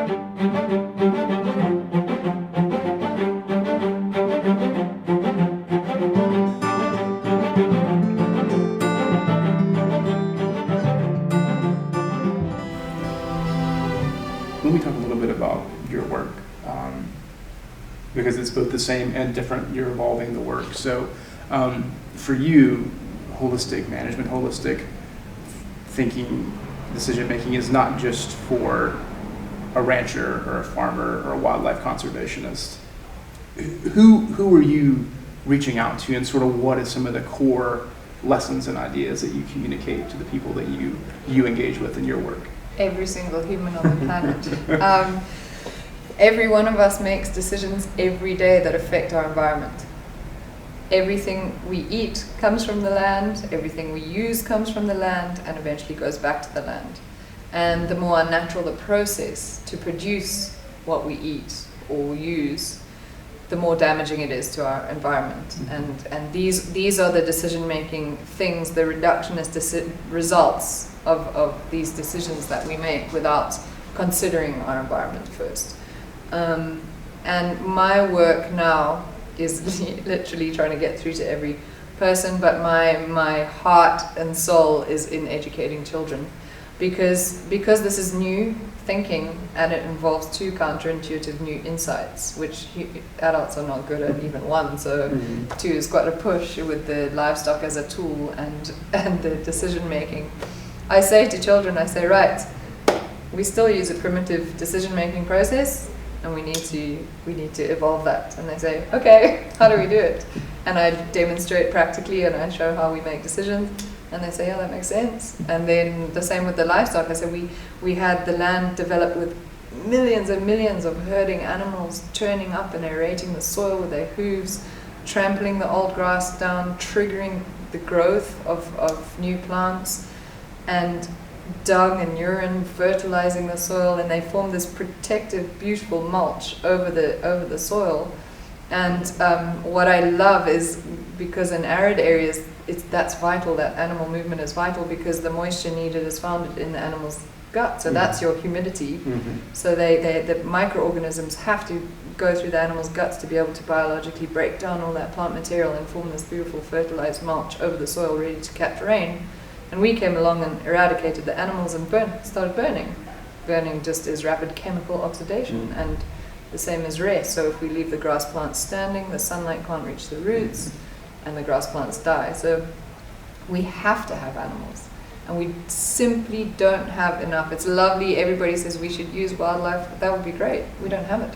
Let me talk a little bit about your work, because it's both the same and different. You're evolving the work. So for you, holistic management, holistic thinking, decision making is not just for a rancher or a farmer or a wildlife conservationist. Who are you reaching out to, and sort of what is some of the core lessons and ideas that you communicate to the people that you engage with in your work? Every single human on the planet. Every one of us makes decisions every day that affect our environment. Everything we eat comes from the land, everything we use comes from the land, and eventually goes back to the land. And the more unnatural the process to produce what we eat or use, the more damaging it is to our environment. And these are the decision-making things, the reductionist results of these decisions that we make without considering our environment first. And my work now is literally trying to get through to every person, but my heart and soul is in educating children, because this is new thinking and it involves two counterintuitive new insights, which adults are not good at, even one. So two is quite a push with the livestock as a tool and the decision making. I say to children, I say, right, we still use a primitive decision making process, and we need to evolve that. And they say, okay, how do we do it? And I demonstrate practically, and I show how we make decisions. And they say, yeah, that makes sense. And then the same with the livestock. I said, we had the land developed with millions and millions of herding animals turning up and aerating the soil with their hooves, trampling the old grass down, triggering the growth of new plants, and dung and urine fertilizing the soil, and they form this protective, beautiful mulch over the soil. And what I love is, because in arid areas, that's vital, that animal movement is vital, because the moisture needed is found in the animal's gut, so that's your humidity. So the microorganisms have to go through the animal's guts to be able to biologically break down all that plant material and form this beautiful fertilized mulch over the soil ready to catch rain. And we came along and eradicated the animals and started burning. Burning just is rapid chemical oxidation, and the same as rest. So if we leave the grass plants standing, the sunlight can't reach the roots, and the grass plants die. So we have to have animals, and we simply don't have enough. It's lovely, everybody says we should use wildlife, but that would be great. We don't have it.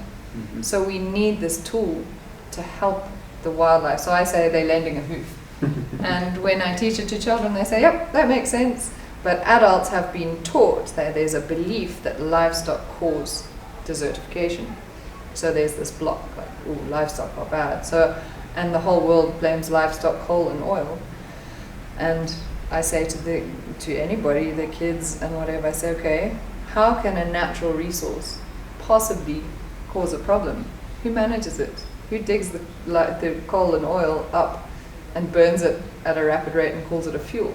So we need this tool to help the wildlife. So I say they're lending a hoof. And when I teach it to children, they say, yep, that makes sense. But adults have been taught that there's a belief that livestock cause desertification. So there's this block, like, ooh, livestock are bad. So, and the whole world blames livestock, coal and oil. And I say to anybody, the kids and whatever, I say, okay, how can a natural resource possibly cause a problem? Who manages it? Who digs the coal and oil up and burns it at a rapid rate and calls it a fuel?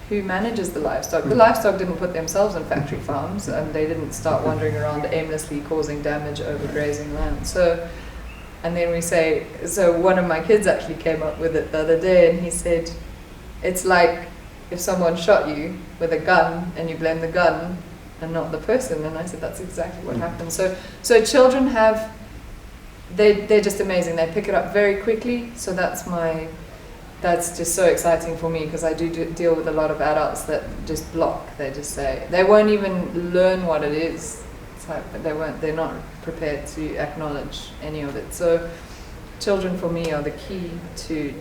Who manages the livestock? The livestock didn't put themselves on factory farms, and they didn't start wandering around aimlessly causing damage over grazing land. So, and then we say, so one of my kids actually came up with it the other day, and he said, it's like if someone shot you with a gun and you blame the gun and not the person. And I said, that's exactly what happened. So children have, they're just amazing. They pick it up very quickly. So that's just so exciting for me, because I do deal with a lot of adults that just block. They just say, they won't even learn what it is. It's like they're not prepared to acknowledge any of it. So children for me are the key to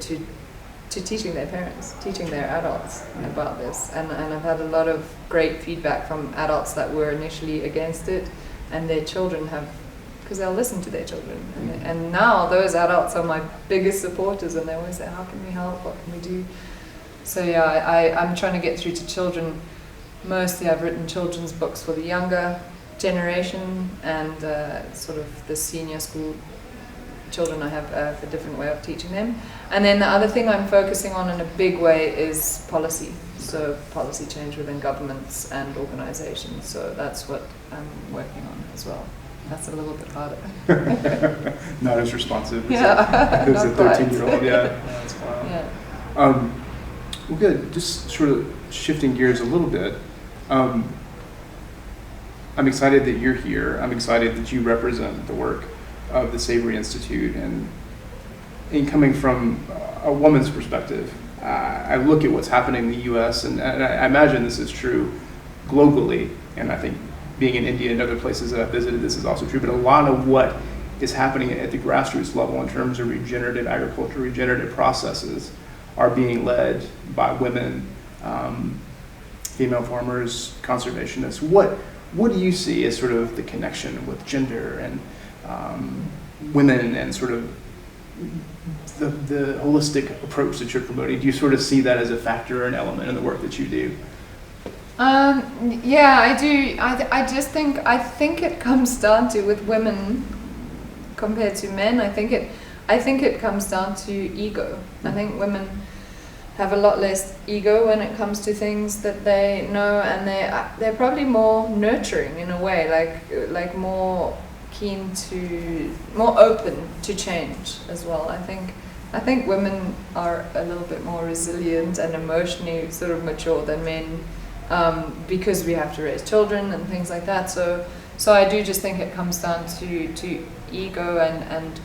teaching their parents, teaching their adults about this. And I've had a lot of great feedback from adults that were initially against it, and their children have, because they'll listen to their children. And now those adults are my biggest supporters, and they always say, how can we help, what can we do? So yeah, I'm trying to get through to children. Mostly I've written children's books for the younger generation and sort of the senior school children I have a different way of teaching them. And then the other thing I'm focusing on in a big way is policy. So policy change within governments and organizations. So that's what I'm working on as well. That's a little bit harder. Not as responsive as Yeah, a not quite. 13-year-old. Yeah, that's wild. Yeah. Well, good. Just sort of shifting gears a little bit. I'm excited that you're here. I'm excited that you represent the work of the Savory Institute. And in coming from a woman's perspective, I look at what's happening in the U.S. and I imagine this is true globally. And I think being in India and other places that I've visited, this is also true. But a lot of what is happening at the grassroots level in terms of regenerative agriculture, regenerative processes, are being led by women, female farmers, conservationists. What do you see as sort of the connection with gender and women and sort of the holistic approach that you're promoting? Do you sort of see that as a factor or an element in the work that you do? Yeah, I do. I think it comes down to, with women compared to men, I think it comes down to ego. I think women have a lot less ego when it comes to things that they know, and they're probably more nurturing in a way, like more keen to, more open to change as well. I think women are a little bit more resilient and emotionally sort of mature than men, because we have to raise children and things like that. So I do just think it comes down to ego and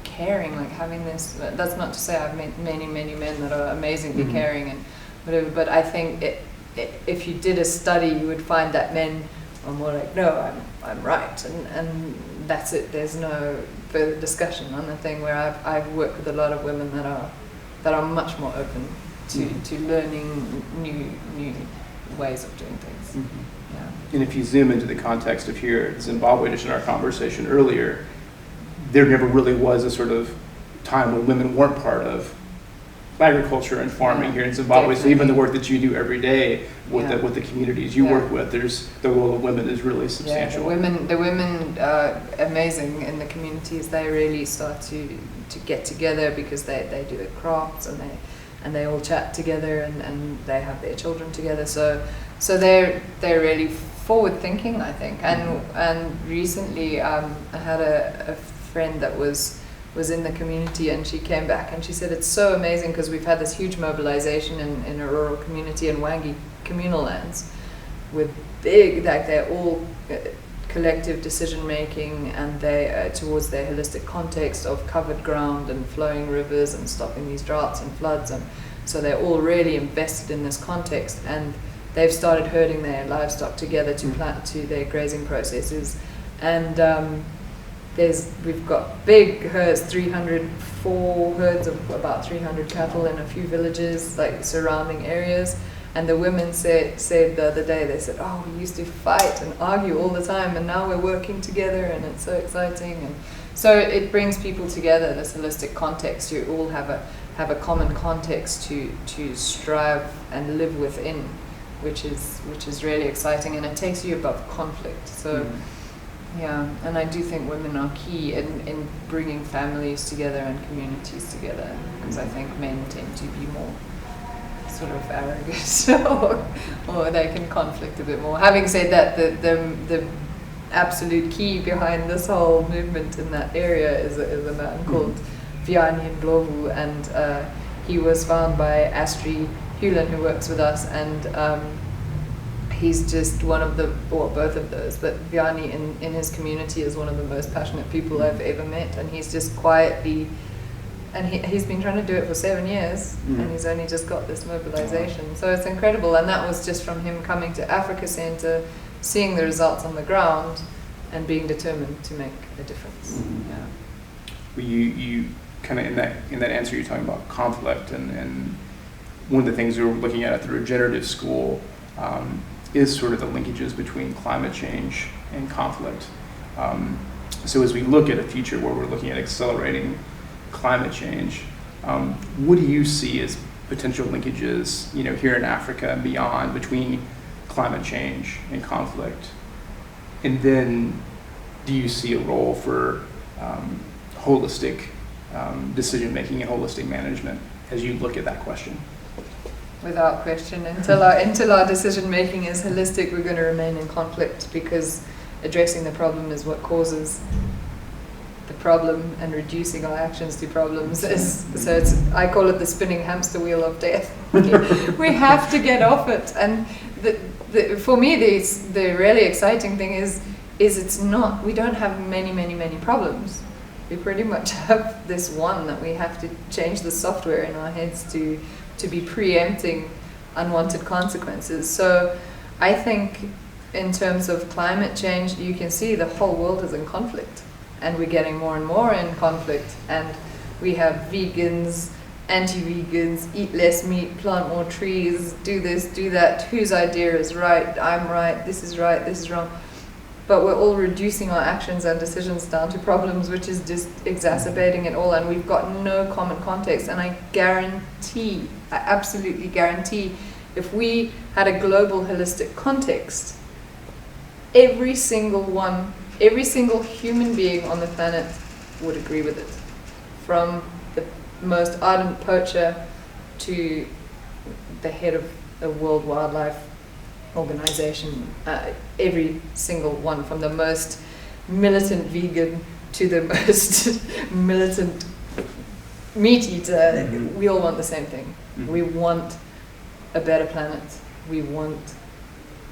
caring, like having this. That's not to say I've met many men that are amazingly caring and whatever, but I think if you did a study, you would find that men are more like, no, I'm right, and that's it. There's no further discussion on the thing. Where I've worked with a lot of women that are much more open to learning new ways of doing things. Mm-hmm. Yeah. And if you zoom into the context of here in Zimbabwe, just in our conversation earlier, there never really was a sort of time when women weren't part of agriculture and farming here in Zimbabwe. Definitely. So even the work that you do every day with the communities you Yeah. work with, there's the role of women is really substantial. Yeah, the women are amazing in the communities. They really start to get together because they do the crafts and they all chat together and they have their children together. So they're really forward thinking, I think. And recently I had a friend that was in the community, and she came back and she said it's so amazing because we've had this huge mobilization in a rural community in Wangi communal lands with big, like they're all collective decision making, and they towards their holistic context of covered ground and flowing rivers and stopping these droughts and floods, and so they're all really invested in this context, and they've started herding their livestock together to plant to their grazing processes, and we've got big herds, 304 herds of about 300 cattle in a few villages, like surrounding areas. And the women said the other day, they said, oh, we used to fight and argue all the time, and now we're working together, and it's so exciting. And so it brings people together, this holistic context. You all have a common context to strive and live within, which is really exciting, and it takes you above conflict. So. Yeah, and I do think women are key in bringing families together and communities together, because I think men tend to be more sort of arrogant or they can conflict a bit more. Having said that, the absolute key behind this whole movement in that area is a man called Vianney Ndlovu, and he was found by Astrid Hewlin, who works with us, and he's just one of both of those, but Vianney in his community is one of the most passionate people I've ever met, and he's just quietly, and he's been trying to do it for 7 years, and he's only just got this mobilization. So it's incredible, and that was just from him coming to Africa Center, seeing the results on the ground, and being determined to make a difference. Yeah. Well, you kind of in that answer, you're talking about conflict, and one of the things we were looking at the Regenerative School is sort of the linkages between climate change and conflict. So as we look at a future where we're looking at accelerating climate change, what do you see as potential linkages, here in Africa and beyond, between climate change and conflict? And then do you see a role for holistic decision making and holistic management as you look at that question? Without question, until our decision making is holistic, we're going to remain in conflict, because addressing the problem is what causes the problem, and reducing our actions to problems is, so I call it the spinning hamster wheel of death. We have to get off it. And for me, the really exciting thing is it's not, we don't have many problems. We pretty much have this one that we have to change the software in our heads to be preempting unwanted consequences. So I think in terms of climate change, you can see the whole world is in conflict, and we're getting more and more in conflict, and we have vegans, anti-vegans, eat less meat, plant more trees, do this, do that, whose idea is right, I'm right, this is wrong. But we're all reducing our actions and decisions down to problems, which is just exacerbating it all, and we've got no common context. And I absolutely guarantee, if we had a global holistic context, every single human being on the planet would agree with it. From the most ardent poacher to the head of a World Wildlife Organization, every single one, from the most militant vegan to the most militant meat eater, we all want the same thing. We want a better planet. We want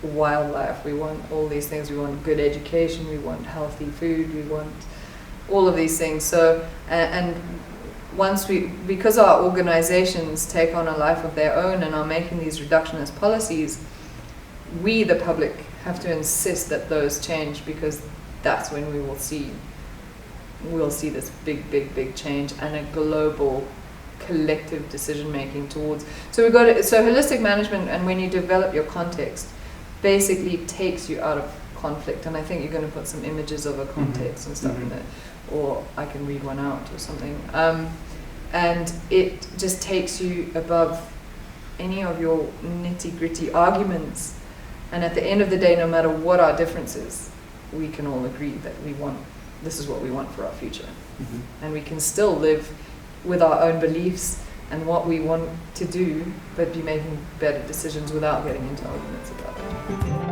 wildlife. We want all these things. We want good education. We want healthy food. We want all of these things. So, and once because our organizations take on a life of their own and are making these reductionist policies, we, the public, have to insist that those change, because that's when we'll see this big change, and a global collective decision making towards. So holistic management, and when you develop your context, basically takes you out of conflict. And I think you're going to put some images of a context and stuff in there, or I can read one out or something. And it just takes you above any of your nitty gritty arguments. And at the end of the day, no matter what our differences, we can all agree that this is what we want for our future. And we can still live with our own beliefs and what we want to do, but be making better decisions without getting into arguments about it.